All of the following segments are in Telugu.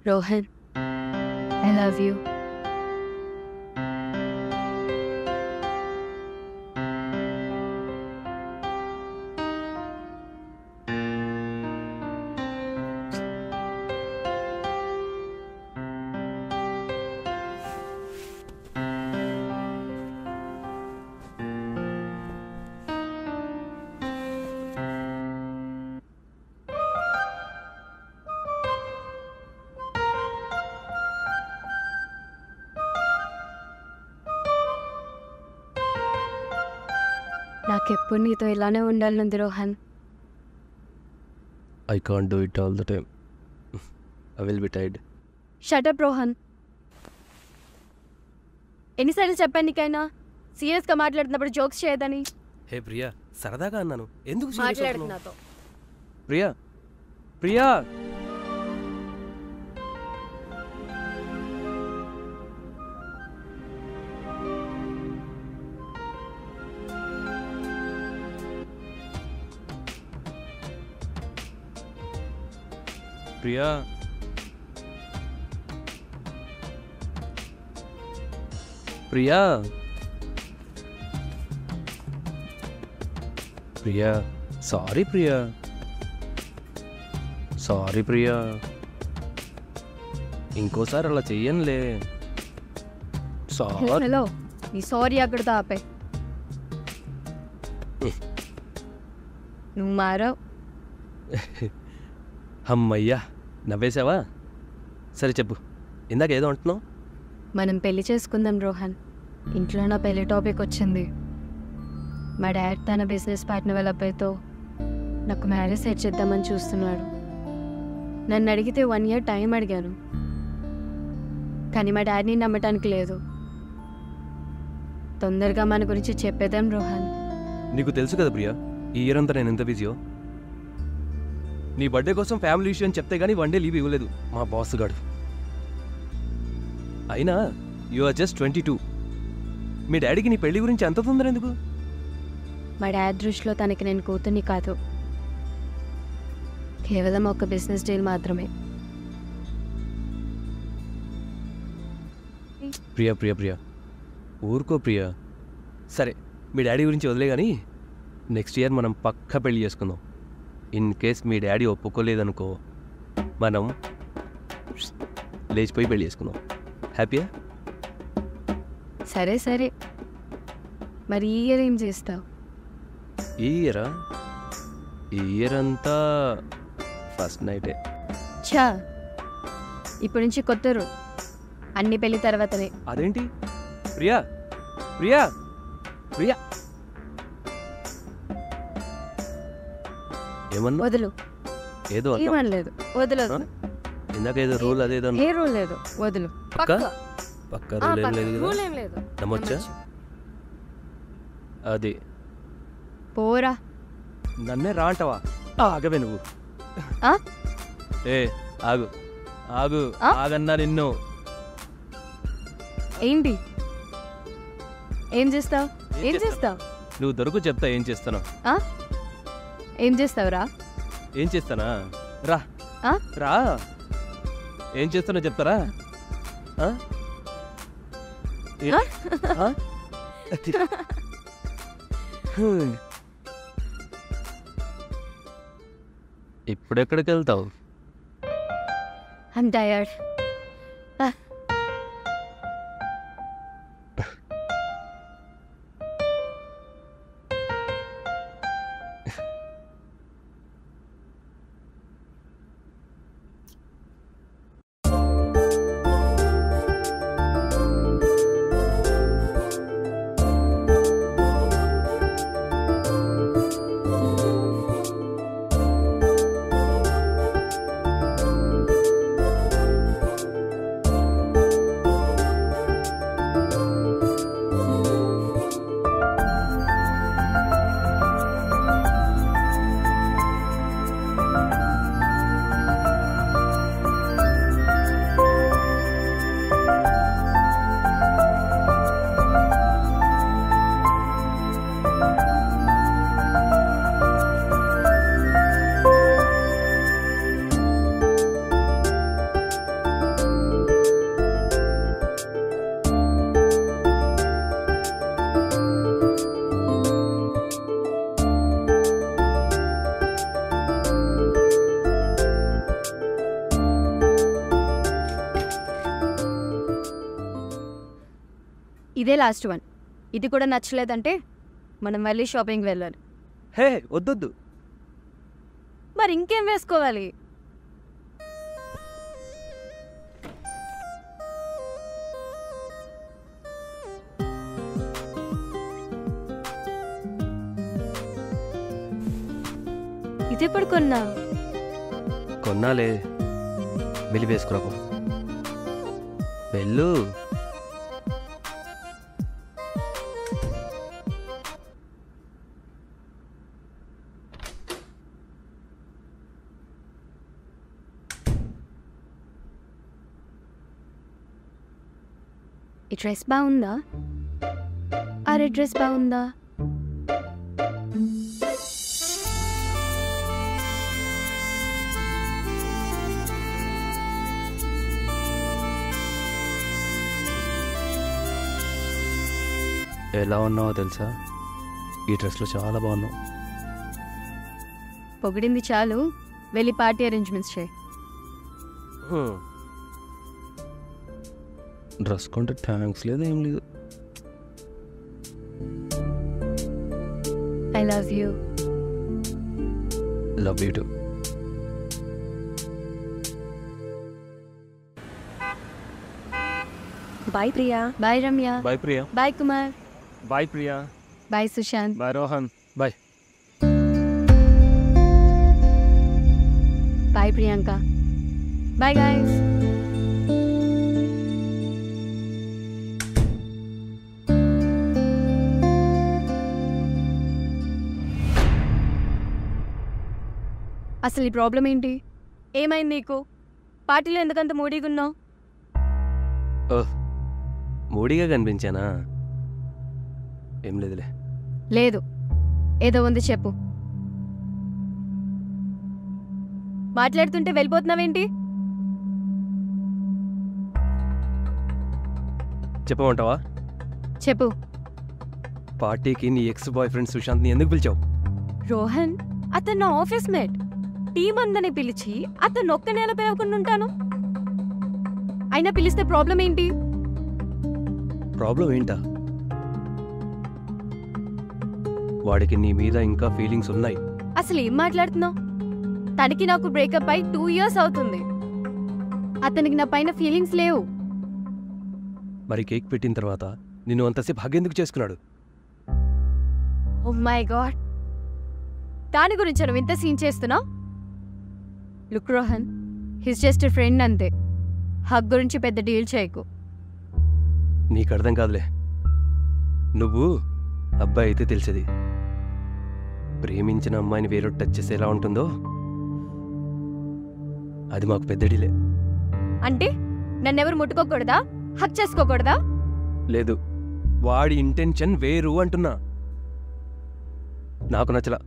Rohan, I love you. నాకెప్పుడు నీతో ఇలానే ఉండాలనుంది Rohan. I can't do it all the time. I will be tired. Shut up Rohan. ఎన్నిసార్లు చెప్పాను నీకైనా సీరియస్గా మాట్లాడుతున్నప్పుడు జోక్స్ చేయదని? హే ప్రియా, సరదాగా అన్నాను, ఎందుకు మాట్లాడుతు నాతో? ప్రియా ప్రియా ప్రియా ప్రియా ప్రియా సారీ ప్రియా, సారీ ప్రియా, ఇంకోసారి అలా చెయ్యనులే. సారీ. హలో, నీ సారీ అక్కడితో ఆపే. నువ్వు మారావు. అమ్మయ్యా, నవ్వేశావా? సరే చెప్పు, ఇందాక ఏదో అంటున్నావు. మనం పెళ్లి చేసుకుందాం రోహన్. ఇంట్లో నా పెళ్లి టాపిక్ వచ్చింది. మా డాడ్ తన బిజినెస్ పార్ట్నర్ వాళ్ళ అబ్బాయితో నాకు మ్యారేజ్ సెట్ చేద్దామని చూస్తున్నాడు. నన్ను అడిగితే 1 year టైం అడిగాను, కానీ మా డాడీని నమ్మటానికి లేదు. తొందరగా మన గురించి చెప్పేద్దాం రోహన్. నీకు తెలుసు కదా ప్రియా, ఈ ఇయర్ అంతా నేను ఎంత బిజీయో. నీ బర్త్డే కోసం ఫ్యామిలీ ఇష్యూ అని చెప్తే కానీ 1 day లీవ్ ఇవ్వలేదు మా బాస్ గాడు. అయినా యు ఆర్ జస్ట్ 22. మీ డాడీకి నీ పెళ్లి గురించి అంత తొందర ఎందుకు? మా డాడ్ దృష్టిలో తనకి నేను కూతుర్ని కాదు, కేవలం ఒక బిజినెస్ డీల్ మాత్రమే. ప్రియా ప్రియా ప్రియా, ఊరుకో ప్రియా. సరే, మీ డాడీ గురించి వదిలే కానీ నెక్స్ట్ ఇయర్ మనం పక్కా పెళ్లి చేసుకుందాం. ఇన్ కేస్ మీ డాడీ ఒప్పుకోలేదనుకో, మనం లేచిపోయి పెళ్లి చేసుకుందాం. హ్యాపీయా? సరే సరే, మరి ఈ ఇయర్ ఏం చేస్తావు? ఈ ఇయరా? ఈ ఇయర్ అంతా ఫస్ట్ నైటే. ఛా, ఇప్పటి నుంచి కొత్త రూల్, అన్ని పెళ్లి తర్వాతనే. అదేంటి ప్రియా ప్రియా ప్రియా, ఏమన్నా? వదులు. ఏదో ఏమనలేదు, వదలదు. ఇందాక ఏదో రూల్ అదేదో ఏ రూల్ లేదు, వదులు. పక్క రూల్ ఏం లేదు రూల్ కదా? ఏం లేదు. నమ్మొచ్చా? అది పోరా. నన్నే రా అంటావా? ఆగవే నువ్వు. ఆ? ఏ ఆగు ఆగు, ఆ? ఆగన్నా నిన్ను. ఏంటి? ఏం చేస్తావు? ఏం చేస్తావు? నువ్వు దొరకు చెప్తా ఏం చేస్తాను. ఏం చేస్తావురా? ఏం చేస్తానా? రా ఆ? రా, ఏం చేస్తానో చెప్తారా? ఆ? ఆ? ఆ? ఇప్పుడెక్కడికి వెళ్తావు? I'm tired. ఇదే లాస్ట్ వన్. ఇది కూడా నచ్చలేదంటే మనం మళ్ళీ షాపింగ్ వెళ్ళాలి. హే వద్దొద్దు. మరి ఇంకేం వేసుకోవాలి? ఇదెప్పుడు కొన్నా? కొన్నాలే, వెళ్ళి వేసుకురాపో. వెళ్ళు. ఈ డ్రెస్ బాగుందా? ఆ రెడ్ డ్రెస్ బాగుందా? ఎలా ఉన్నావో తెలుసా? ఈ డ్రెస్లో చాలా బాగున్నావు. పొగిడింది చాలు, వెళ్ళి పార్టీ అరేంజ్మెంట్స్ చేయి. డ్రెస్ కొంటే థ్యాంక్స్ లేదు, ఏం లేదు. I love you. Love you too. Bye Priya. Bye Ramya. Bye Priya. Bye Kumar. Bye Priya. Bye Sushant. Bye Rohan. Bye. Bye Priyanka. Bye guys. అసలు ఈ ప్రాబ్లం ఏంటి? ఏమైంది నీకు? పార్టీలో ఎందుకంత మూడీగా ఉన్నావు? ఓహ్, మూడీగా కనిపించానా? ఏం లేదులే. లేదు, ఏదో ఉంది, చెప్పు. మాట్లాడుతుంటే వెళ్ళిపోతున్నావేంటి? చెప్పమంటావా? చెప్పు. పార్టీకి నీ ఎక్స్ బాయ్ ఫ్రెండ్ సుశాంత్ని ఎందుకు పిలిచావు? రోహన్, అతను నా ఆఫీస్ మేట్. టీం అందని పిలిచి అతను ఒక్క నెల పిలవకుండా ఉంటాను. అయినా పిలిస్తే ప్రాబ్లం ఏంటి? ప్రాబ్లం ఏంటా? వాడికి నీ మీద ఇంకా ఫీలింగ్స్ ఉన్నాయి. అసలు ఏం మాట్లాడుతున్నావు? తనకి నాకు బ్రేకప్ అయి 2 years అవుతుంది. అతనికి నా పైన ఫీలింగ్స్ లేవు. మరి కేక్ పెట్టిన తర్వాత నిన్ను అంతసేపు హగ్ ఎందుకు చేసుకున్నాడు? ఓ మై గాడ్, దాని గురించి నువ్వు ఇంత సీన్ చేస్తున్నావు? Look Rohan, his just a friend అంతే. హగ్ గురించి పెద్ద డీల్ చేయకు. నీకు అర్థం కాదులే. నువ్వు అబ్బాయి అయితే తెలిసేది. ప్రేమించిన అమ్మాయిని వేరే టచ్ చేస్తే ఎలా ఉంటుందో అది మాకు పెద్ద డీలే. అంటే నన్నెవరు ముట్టుకోకూడదా? హక్ చేసుకోకూడదా? లేదు, వాడి ఇంటెన్షన్ వేరు అంటున్నా. నాకు నచ్చలా.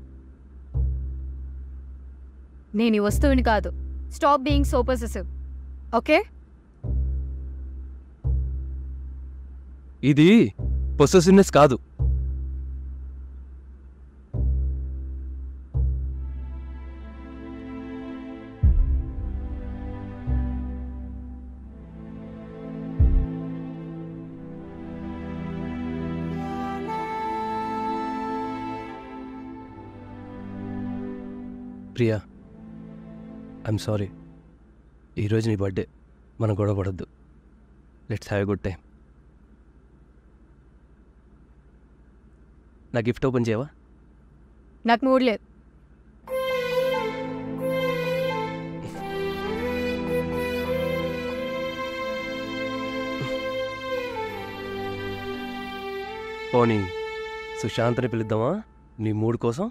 నేను ఈ వస్తువుని కాదు. Stop being so possessive, okay? ఇది పొసెసివ్నెస్ కాదు. Priya, I'm sorry. ఈరోజు నీ బర్త్డే, మనం గొడవ పడద్దు. Let's have a good time. నా గిఫ్ట్ ఓపెన్ చేయవా? నాకు మూడ్ లేదు. పోనీ సుశాంత్ని పిలుద్దామా నీ మూడ్ కోసం?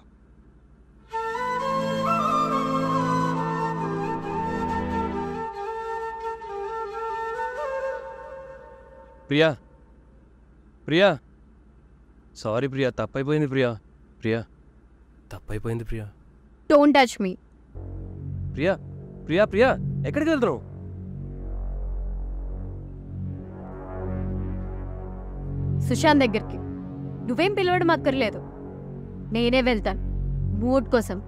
ప్రియా, ప్రియా, సారీ ప్రియా, తప్పైపోయింది ప్రియా. ప్రియా, తప్పైపోయింది Priya. Don't touch me. Priya, Priya, Priya, ఎక్కడికి వెళ్తున్నావు? సుశాంత్ దగ్గరికి. నువ్వేం పిలవడం అక్కర్లేదు, నేనే వెళ్తాను మూడ్ కోసం.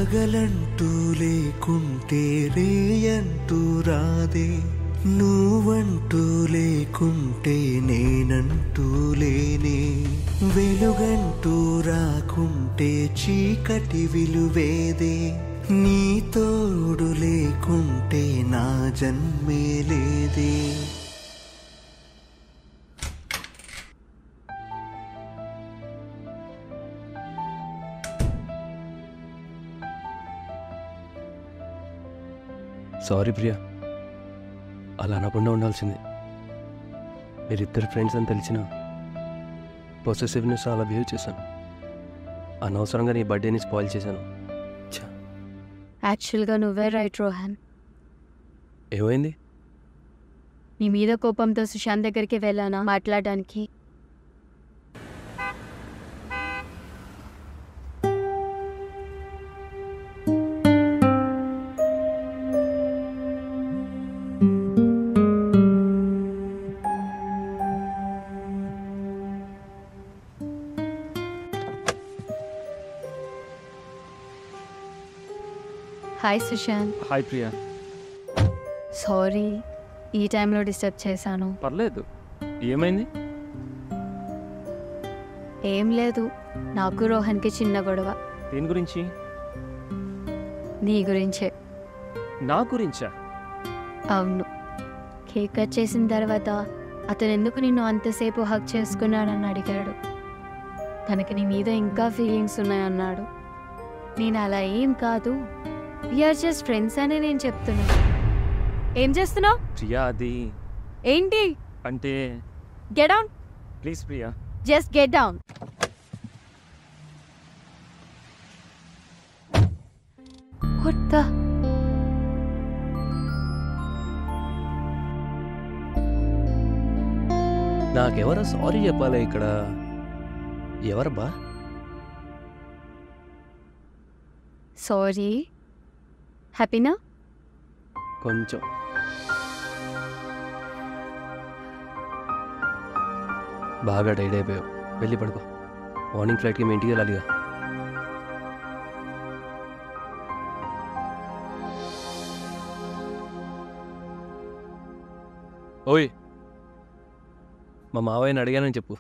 పగలంటూ లేకుంటే రేయంటూ రాదే, నువ్వంటూ లేకుంటే నేనంటూ లేనే, వెలుగంటూ రాకుంటే చీకటి విలువేదే, నీ తోడు లేకుంటే నా జన్మే లేదే. సారీ ప్రియా, అలా అనకుండా ఉండాల్సింది. మీరిద్దరు ఫ్రెండ్స్ అని తెలిసిన పొసెసివ్నెస్ అలా బిహేవ్ చేశాను. అనవసరంగా నీ బర్త్డేని స్పాయిల్ చేశాను. యాక్చువల్గా నువ్వే రైట్ రోహన్. ఏమైంది? నీ మీద కోపంతో సుశాంత్ దగ్గరికి వెళ్ళానా మాట్లాడడానికి. Hi Sushant. Hi Priya. Sorry ఈ టైంలో డిస్టర్బ్ చేశాను. పర్లేదు, ఏమైంది? ఏం లేదు, నాకు రోహన్కి చిన్న గొడవ. దేని గురించి? నీ గురించే. నా గురించా? అవును. కేక్ కట్ చేసిన తర్వాత అతను ఎందుకు నిన్ను అంతసేపు హక్ చేసుకున్నాడని అడిగాడు. తనకి నీ మీద ఇంకా ఫీలింగ్స్ ఉన్నాయన్నాడు. నేను అలా ఏం కాదు, వీఆర్ జస్ట్ ఫ్రెండ్స్ అని నేను చెప్తున్నా. ఏం చేస్తున్నావు? ప్రియా అది ఏంటి? అంటే get down. Please Priya. Just get down. What the? నాకెవరో సారీ చెప్పాలి ఇక్కడ. ఎవరబ్బా? సారీ. హ్యాపీనా? కొంచెం. బాగా టైడ్ అయిపోయావు, వెళ్ళి పడుకో. మార్నింగ్ ఫ్లైట్కి మీ ఇంటికి వెళ్ళాలిగా. ఓయ్, మా మావయ్యని అడిగానని చెప్పు.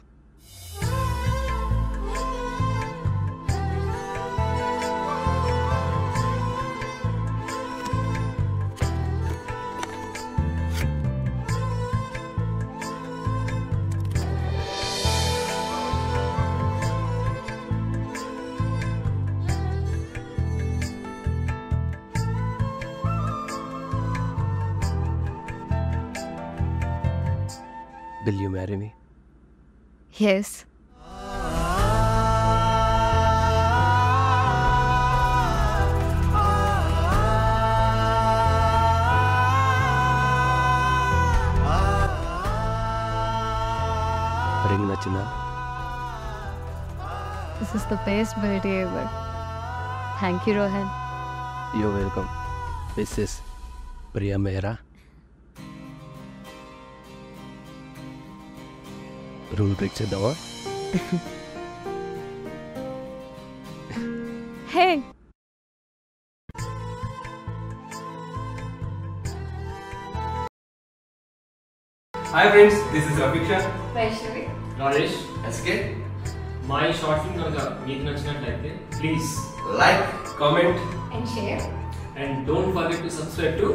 Will you marry me? Yes. Ring నచ్చిందా? This is the best birthday ever. Thank you, Rohan. You're welcome. This is Priya Mehra. Rule break చేద్దామా? Hey. Hi friends, this is Rafiksha. Vaishnavi. Naresh, SK. my short film కనుక మీకు నచ్చినట్లయితే please Like, comment. And share. and don't forget to subscribe to